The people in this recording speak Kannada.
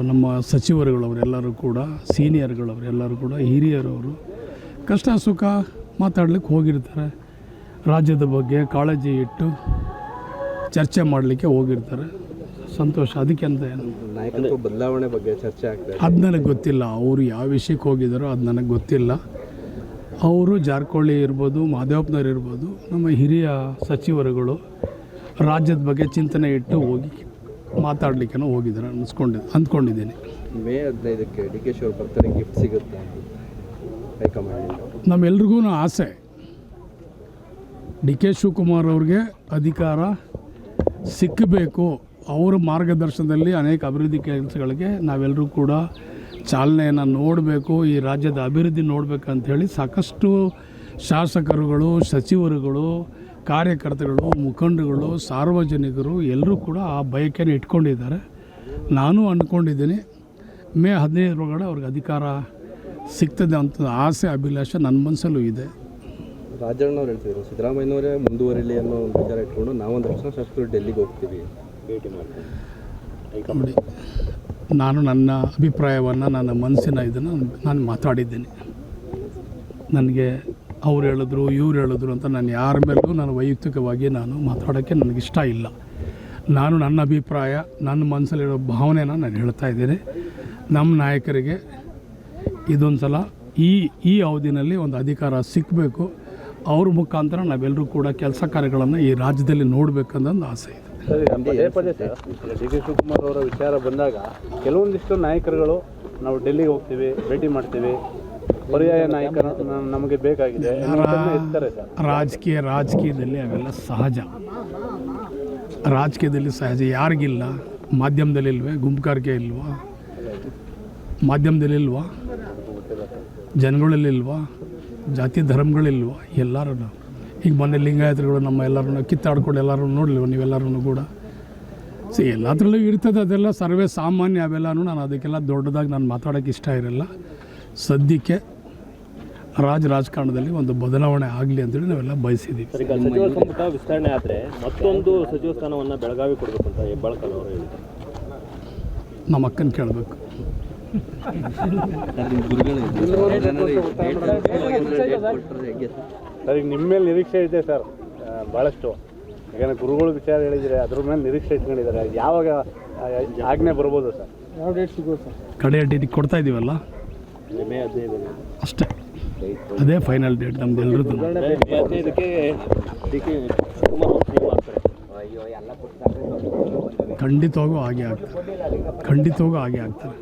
ನಮ್ಮ ಸಚಿವರುಗಳವರೆಲ್ಲರೂ ಕೂಡ ಸೀನಿಯರ್ಗಳವರೆಲ್ಲರೂ ಕೂಡ ಹಿರಿಯರವರು ಕಷ್ಟ ಸುಖ ಮಾತಾಡಲಿಕ್ಕೆ ಹೋಗಿರ್ತಾರೆ. ರಾಜ್ಯದ ಬಗ್ಗೆ ಕಾಳಜಿ ಇಟ್ಟು ಚರ್ಚೆ ಮಾಡಲಿಕ್ಕೆ ಹೋಗಿರ್ತಾರೆ. ಸಂತೋಷ. ಅದಕ್ಕೆ ಅಂತ ಏನು ನಾಯಕತ್ವ ಬದಲಾವಣೆ ಬಗ್ಗೆ ಚರ್ಚೆ ಆಗ್ತದೆ. ಅದು ನನಗೆ ಗೊತ್ತಿಲ್ಲ. ಅವರು ಯಾವ ವಿಷಯಕ್ಕೆ ಹೋಗಿದ್ದಾರೋ ಅದು ನನಗೆ ಗೊತ್ತಿಲ್ಲ. ಅವರು ಜಾರಕಿಹೊಳಿ ಇರ್ಬೋದು, ಮಹದೇವಪ್ಪನವ್ರು ಇರ್ಬೋದು, ನಮ್ಮ ಹಿರಿಯ ಸಚಿವರುಗಳು ರಾಜ್ಯದ ಬಗ್ಗೆ ಚಿಂತನೆ ಇಟ್ಟು ಹೋಗಿ ಮಾತಾಡಲಿಕ್ಕೆ ಹೋಗಿದ್ದಾರೆ ಅಂದ್ಕೊಂಡಿದ್ದೀನಿ. ಮೇ 15ಕ್ಕೆ ಡಿ ಕೆ ಶಿ ಅವ್ರ ಬರ್ತಾರೆ, ಗಿಫ್ಟ್ ಸಿಗುತ್ತೆ ಹೈಕಮಾಂಡ್. ನಮ್ಮೆಲ್ರಿಗೂ ಆಸೆ ಡಿ ಕೆ ಶಿವಕುಮಾರ್ ಅವ್ರಿಗೆ ಅಧಿಕಾರ ಸಿಕ್ಕಬೇಕು. ಅವರ ಮಾರ್ಗದರ್ಶನದಲ್ಲಿ ಅನೇಕ ಅಭಿವೃದ್ಧಿ ಕೆಲಸಗಳಿಗೆ ನಾವೆಲ್ಲರೂ ಕೂಡ ಚಾಲನೆಯನ್ನು ನೋಡಬೇಕು. ಈ ರಾಜ್ಯದ ಅಭಿವೃದ್ಧಿ ನೋಡಬೇಕಂಥೇಳಿ ಸಾಕಷ್ಟು ಶಾಸಕರುಗಳು, ಸಚಿವರುಗಳು, ಕಾರ್ಯಕರ್ತಗಳು, ಮುಖಂಡರುಗಳು, ಸಾರ್ವಜನಿಕರು ಎಲ್ಲರೂ ಕೂಡ ಆ ಬಯಕೆಯನ್ನು ಇಟ್ಕೊಂಡಿದ್ದಾರೆ. ನಾನು ಅಂದ್ಕೊಂಡಿದ್ದೀನಿ ಮೇ 15 ಒಳಗಡೆ ಅವ್ರಿಗೆ ಅಧಿಕಾರ ಸಿಗ್ತದೆ ಅಂತ ಆಸೆ, ಅಭಿಲಾಷೆ ನನ್ನ ಮನಸ್ಸಲ್ಲೂ ಇದೆ. ರಾಜಣ್ಣವ್ರು ಹೇಳ್ತಿದ್ರು ಸಿದ್ದರಾಮಯ್ಯನವರೇ ಮುಂದುವರಿಲಿ ಅನ್ನೋ ಒಂದು ವಿಚಾರ ಇಟ್ಕೊಂಡು ನಾವೊಂದು ವರ್ಷ ಶಾಸಕರು ಡೆಲ್ಲಿಗೆ ಹೋಗ್ತೀವಿ, ಭೇಟಿ ಮಾಡ್ತೀವಿ. ನೋಡಿ, ನಾನು ನನ್ನ ಅಭಿಪ್ರಾಯವನ್ನು, ನನ್ನ ಮನಸ್ಸಿನ ಇದನ್ನು ನಾನು ಮಾತಾಡಿದ್ದೀನಿ. ನನಗೆ ಅವ್ರು ಹೇಳಿದ್ರು ಇವ್ರು ಹೇಳಿದ್ರು ಅಂತ ನಾನು ಯಾರ ಮೇಲೂ ನಾನು ವೈಯಕ್ತಿಕವಾಗಿ ನಾನು ಮಾತಾಡೋಕ್ಕೆ ನನಗಿಷ್ಟ ಇಲ್ಲ. ನಾನು ನನ್ನ ಅಭಿಪ್ರಾಯ, ನನ್ನ ಮನಸ್ಸಲ್ಲಿರೋ ಭಾವನೆನ ನಾನು ಹೇಳ್ತಾ ಇದ್ದೀನಿ. ನಮ್ಮ ನಾಯಕರಿಗೆ ಇದೊಂದು ಸಲ ಈ ಅವಧಿನಲ್ಲಿ ಒಂದು ಅಧಿಕಾರ ಸಿಕ್ಕಬೇಕು. ಅವ್ರ ಮುಖಾಂತರ ನಾವೆಲ್ಲರೂ ಕೂಡ ಕೆಲಸ ಕಾರ್ಯಗಳನ್ನು ಈ ರಾಜ್ಯದಲ್ಲಿ ನೋಡಬೇಕನ್ನೋದು ಆಸೆ ಇದೆ. ಪದೇ ಪದೇ ಡಿ ಕೆ ಶಿವಕುಮಾರ್ ಅವರ ವಿಚಾರ ಬಂದಾಗ ಕೆಲವೊಂದಿಷ್ಟು ನಾಯಕರುಗಳು ನಾವು ಡೆಲ್ಲಿಗೆ ಹೋಗ್ತೀವಿ, ಭೇಟಿ ಮಾಡ್ತೀವಿ, ಪರ್ಯಾಯ ನಾಯಕರ ನಮಗೆ ಬೇಕಾಗಿದೆ ಇರ್ತಾರೆ ಸರ್. ರಾಜಕೀಯದಲ್ಲಿ ಅವೆಲ್ಲ ಸಹಜ. ರಾಜಕೀಯದಲ್ಲಿ ಸಹಜ. ಯಾರಿಗಿಲ್ಲ? ಮಾಧ್ಯಮದಲ್ಲಿಲ್ವೇ? ಗುಂಪುಗಾರಿಕೆ ಇಲ್ವಾ? ಮಾಧ್ಯಮದಲ್ಲಿಲ್ವಾ? ಜನಗಳಲ್ಲಿಲ್ವಾ? ಜಾತಿ ಧರ್ಮಗಳಿಲ್ವಾ? ಎಲ್ಲರೂ ಈಗ ಮೊನ್ನೆ ಲಿಂಗಾಯತರುಗಳು ನಮ್ಮ ಎಲ್ಲರೂ ಕಿತ್ತಾಡ್ಕೊಂಡು ಎಲ್ಲರೂ ನೋಡಲಿಲ್ವ ನೀವೆಲ್ಲರೂ ಕೂಡ? ಎಲ್ಲದರಲ್ಲೂ ಇರ್ತದೆ. ಅದೆಲ್ಲ ಸರ್ವೇ ಸಾಮಾನ್ಯ. ಅವೆಲ್ಲನೂ ನಾನು ಅದಕ್ಕೆಲ್ಲ ದೊಡ್ಡದಾಗಿ ನಾನು ಮಾತಾಡೋಕ್ಕೆ ಇಷ್ಟ ಇರಲ್ಲ. ಸದ್ಯಕ್ಕೆ ರಾಜಕಾರಣದಲ್ಲಿ ಒಂದು ಬದಲಾವಣೆ ಆಗಲಿ ಅಂತೇಳಿ ನಾವೆಲ್ಲ ಬಯಸಿದ್ದೀವಿ. ಸಚಿವ ಸಂಪುಟ ವಿಸ್ತರಣೆ ಆದರೆ ಮತ್ತೊಂದು ಸಚಿವ ಸ್ಥಾನವನ್ನು ಬೆಳಗಾವಿ ಕೊಡಬೇಕು ಅಂತ ಹೆಬ್ಬಾಳ್ಕರ್ ಅವರು ಹೇಳಿದ್ದಾರೆ. ನಮ್ಮ ಅಕ್ಕನ ಕೇಳಬೇಕು. ಸರ್, ಈಗ ನಿಮ್ಮ ಮೇಲೆ ನಿರೀಕ್ಷೆ ಇದೆ ಸರ್ ಭಾಳಷ್ಟು. ಯಾಕಂದರೆ ಗುರುಗಳು ವಿಚಾರ ಹೇಳಿದರೆ ಅದ್ರ ಮೇಲೆ ನಿರೀಕ್ಷೆ ಇಟ್ಕೊಂಡಿದ್ದಾರೆ. ಯಾವಾಗ ಆಜ್ಞೆ ಬರ್ಬೋದು ಸರ್? ಯಾವ ಡೇಟ್ ಸಿಗೋದು ಸರ್? ಕಡೆಯ ಡೇಟಿಗೆ ಕೊಡ್ತಾ ಇದ್ದೀವಲ್ಲ, ಮೇ 15 ಅಷ್ಟೇ. ಅದೇ ಫೈನಲ್ ಡೇಟ್ ನಮ್ದು ಎಲ್ಲರದ್ದು. ಮೇ 15ಕ್ಕೆ ಡಿ ಕೆ ಶಿವಕುಮಾರ್ ಅವರು ಸಿಎಂ ಆಗ್ತಾರೆ. ಖಂಡಿತವಾಗೂ ಹಾಗೆ ಆಗ್ತಾರೆ.